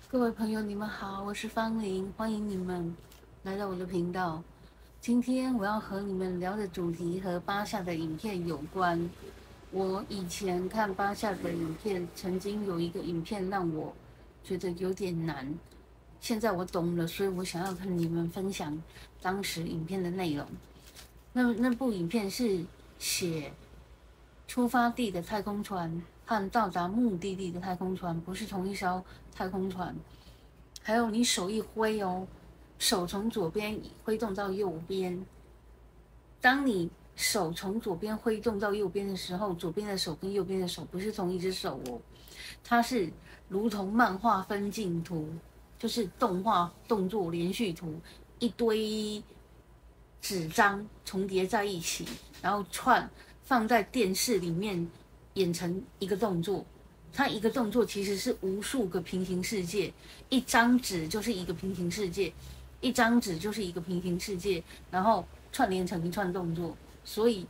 各位朋友，你们好，我是芳玲，欢迎你们来到我的频道。今天我要和你们聊的主题和巴夏的影片有关。我以前看巴夏的影片，曾经有一个影片让我觉得有点难，现在我懂了，所以我想要和你们分享当时影片的内容。那部影片是写出发地的太空船和到达目的地的太空船不是同一艘太空船。还有你手一挥哦，手从左边挥动到右边。当你手从左边挥动到右边的时候，左边的手跟右边的手不是同一只手哦，它是如同漫画分镜图，就是动画动作连续图，一堆纸张重叠在一起，然后放在电视里面演成一个动作。它一个动作其实是无数个平行世界，一张纸就是一个平行世界，一张纸就是一个平行世界，然后串联成一串动作。所以，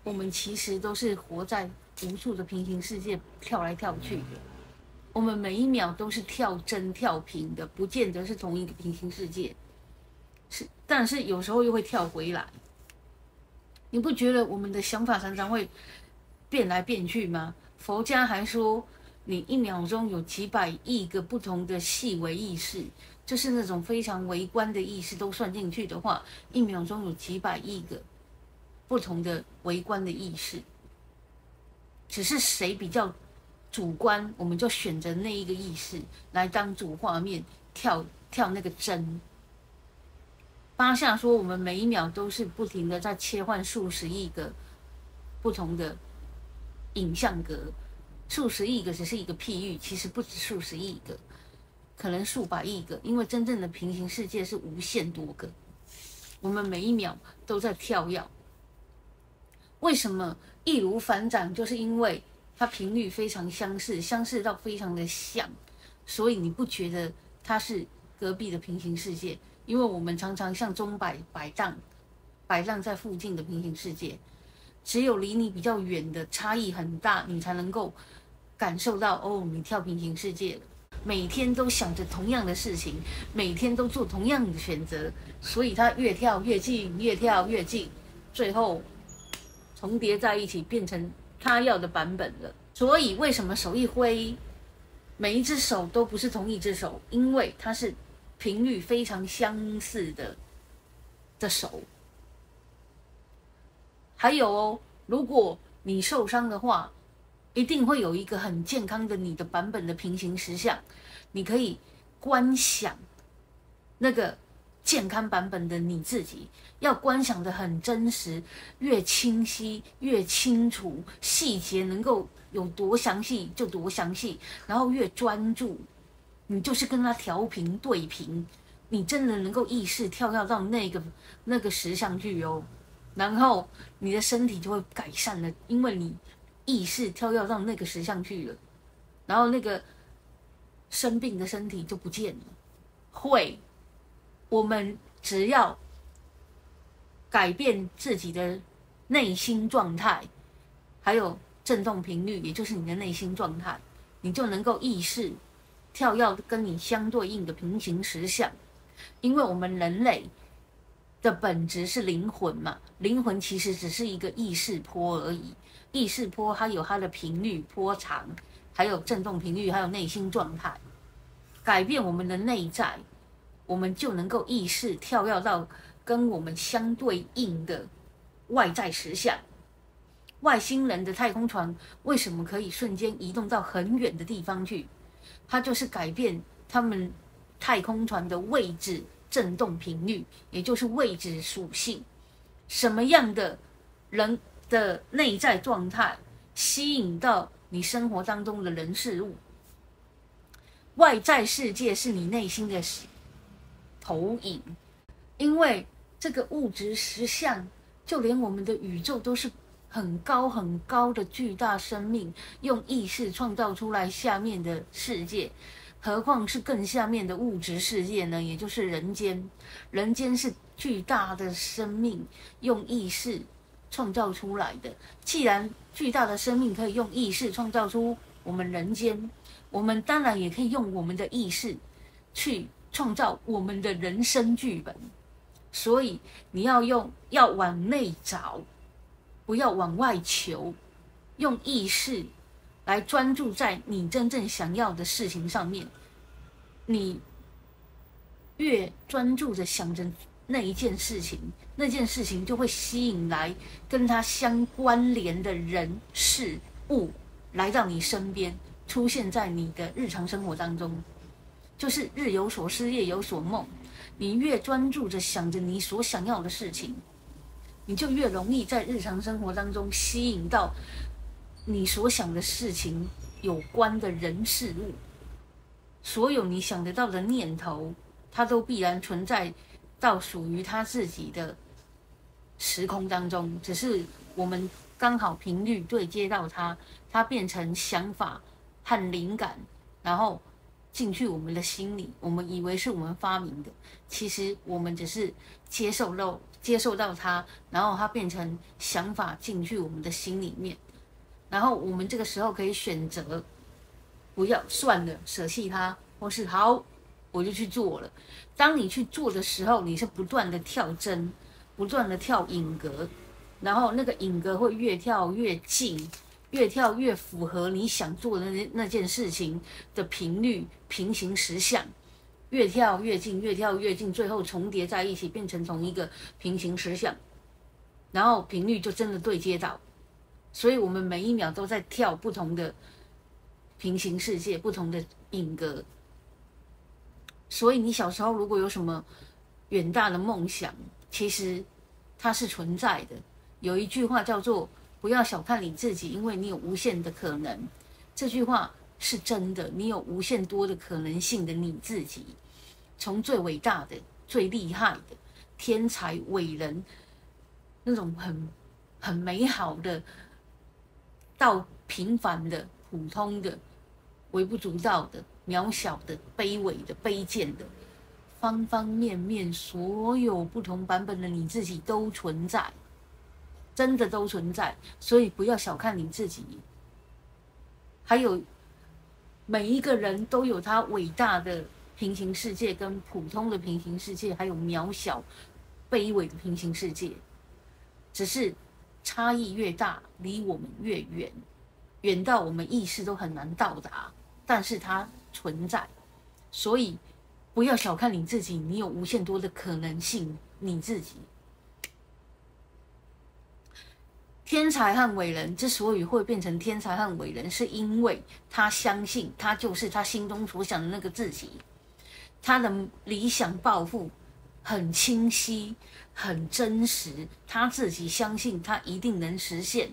我们其实都是活在无数的平行世界跳来跳去的。我们每一秒都是跳帧跳平的，不见得是同一个平行世界。但是有时候又会跳回来。你不觉得我们的想法常常会变来变去吗？佛家还说，你一秒钟有几百亿个不同的细微意识，就是那种非常微观的意识都算进去的话，一秒钟有几百亿个不同的微观的意识。只是谁比较主观，我们就选择那一个意识来当主画面，跳那个帧。巴夏说，我们每一秒都是不停的在切换数十亿个不同的影像格，数十亿个只是一个譬喻，其实不止数十亿个，可能数百亿个，因为真正的平行世界是无限多个。我们每一秒都在跳跃。为什么易如反掌？就是因为它频率非常相似，相似到非常的像，所以你不觉得它是隔壁的平行世界？因为我们常常像钟摆摆荡在附近的平行世界。只有离你比较远的差异很大，你才能够感受到哦，你跳平行世界了。每天都想着同样的事情，每天都做同样的选择，所以它越跳越近，越跳越近，最后重叠在一起，变成他要的版本了。所以为什么手一挥，每一只手都不是同一只手？因为它是频率非常相似的手。还有哦，如果你受伤的话，一定会有一个很健康的你的版本的平行实相，你可以观想那个健康版本的你自己，要观想的很真实，越清晰越清楚，细节能够有多详细就多详细，然后越专注，你就是跟他调频对频，你真的能够意识跳跃到那个实相去哦。然后你的身体就会改善了，因为你意识跳跃到那个实相去了，然后那个生病的身体就不见了。我们只要改变自己的内心状态，还有振动频率，也就是你的内心状态，你就能够意识跳跃跟你相对应的平行实相。因为我们人类的本质是灵魂嘛，灵魂其实只是一个意识波而已。意识波它有它的频率波长，还有振动频率，还有内心状态。改变我们的内在，我们就能够意识跳跃到跟我们相对应的外在实相。外星人的太空船为什么可以瞬间移动到很远的地方去？它就是改变他们太空船的位置振动频率，也就是位置属性。什么样的人的内在状态吸引到你生活当中的人事物？外在世界是你内心的投影，因为这个物质实相，就连我们的宇宙都是很高很高的巨大生命用意识创造出来下面的世界，何况是更下面的物质世界呢？也就是人间。人间是巨大的生命用意识创造出来的。既然巨大的生命可以用意识创造出我们人间，我们当然也可以用我们的意识去创造我们的人生剧本。所以你要往内找，不要往外求，用意识来专注在你真正想要的事情上面。你越专注的想着那一件事情，那件事情就会吸引来跟它相关联的人事物来到你身边，出现在你的日常生活当中。就是日有所思，夜有所梦。你越专注着想着你所想要的事情，你就越容易在日常生活当中吸引到你所想的事情有关的人事物。所有你想得到的念头，它都必然存在到属于它自己的时空当中，只是我们刚好频率对接到它，它变成想法和灵感，然后进去我们的心里。我们以为是我们发明的，其实我们只是接受到它，然后它变成想法进去我们的心里面。然后我们这个时候可以选择不要，算了，舍弃它，或是好，我就去做了。当你去做的时候，你是不断的跳针，不断的跳影格，然后那个影格会越跳越近，越跳越符合你想做的那件事情的频率平行时相，越跳越近，越跳越近，最后重叠在一起，变成同一个平行时相，然后频率就真的对接到。所以我们每一秒都在跳不同的平行世界，不同的影格。所以你小时候如果有什么远大的梦想，其实它是存在的。有一句话叫做不要小看你自己，因为你有无限的可能。这句话是真的，你有无限多的可能性的你自己。从最伟大的、最厉害的天才伟人，那种很美好的，到平凡的、普通的、微不足道的、渺小的、卑微的、卑贱的，方方面面，所有不同版本的你自己都存在，真的都存在。所以不要小看你自己。还有每一个人都有他伟大的平行世界，跟普通的平行世界，还有渺小卑微的平行世界，只是差异越大，离我们越远，远到我们意识都很难到达，但是它存在。所以不要小看你自己，你有无限多的可能性，你自己。天才和伟人之所以会变成天才和伟人，是因为他相信他就是他心中所想的那个自己，他的理想抱负很清晰，很真实，他自己相信他一定能实现。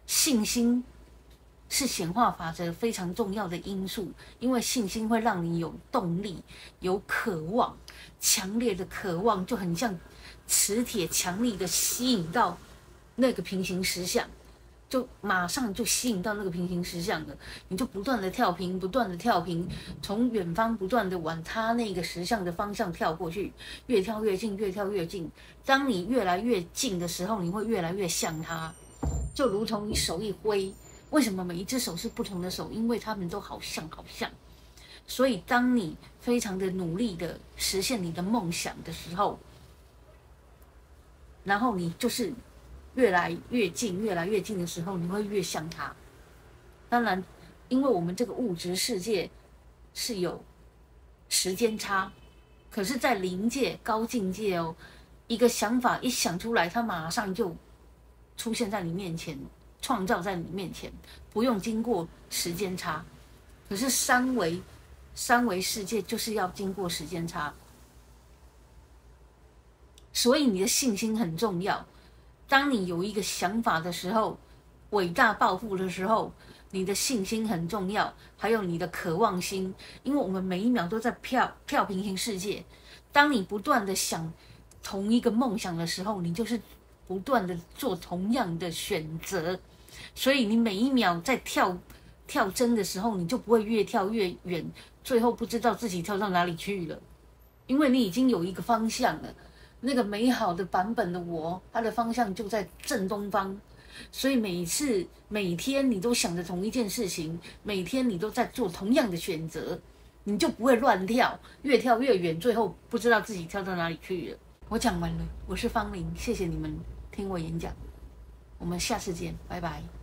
信心是显化法则非常重要的因素，因为信心会让你有动力，有渴望，强烈的渴望，就很像磁铁强力的吸引到那个平行实相，就马上就吸引到那个平行实相了。你就不断的跳频，不断的跳频，从远方不断的往它那个实相的方向跳过去，越跳越近，越跳越近。当你越来越近的时候，你会越来越像它，就如同你手一挥。为什么每一只手是不同的手？因为它们都好像好像。所以当你非常的努力的实现你的梦想的时候，然后你就是越来越近，越来越近的时候，你会越像它。当然，因为我们这个物质世界是有时间差，可是在灵界、高境界哦，一个想法一想出来，它马上就出现在你面前，创造在你面前，不用经过时间差。可是三维世界就是要经过时间差，所以你的信心很重要。当你有一个想法的时候，伟大抱负的时候，你的信心很重要，还有你的渴望心。因为我们每一秒都在跳平行世界，当你不断的想同一个梦想的时候，你就是不断的做同样的选择，所以你每一秒在跳针的时候，你就不会越跳越远，最后不知道自己跳到哪里去了，因为你已经有一个方向了。那个美好的版本的我，它的方向就在正东方，所以每天你都想着同一件事情，每天你都在做同样的选择，你就不会乱跳，越跳越远，最后不知道自己跳到哪里去了。我讲完了，我是方玲，谢谢你们听我演讲，我们下次见，拜拜。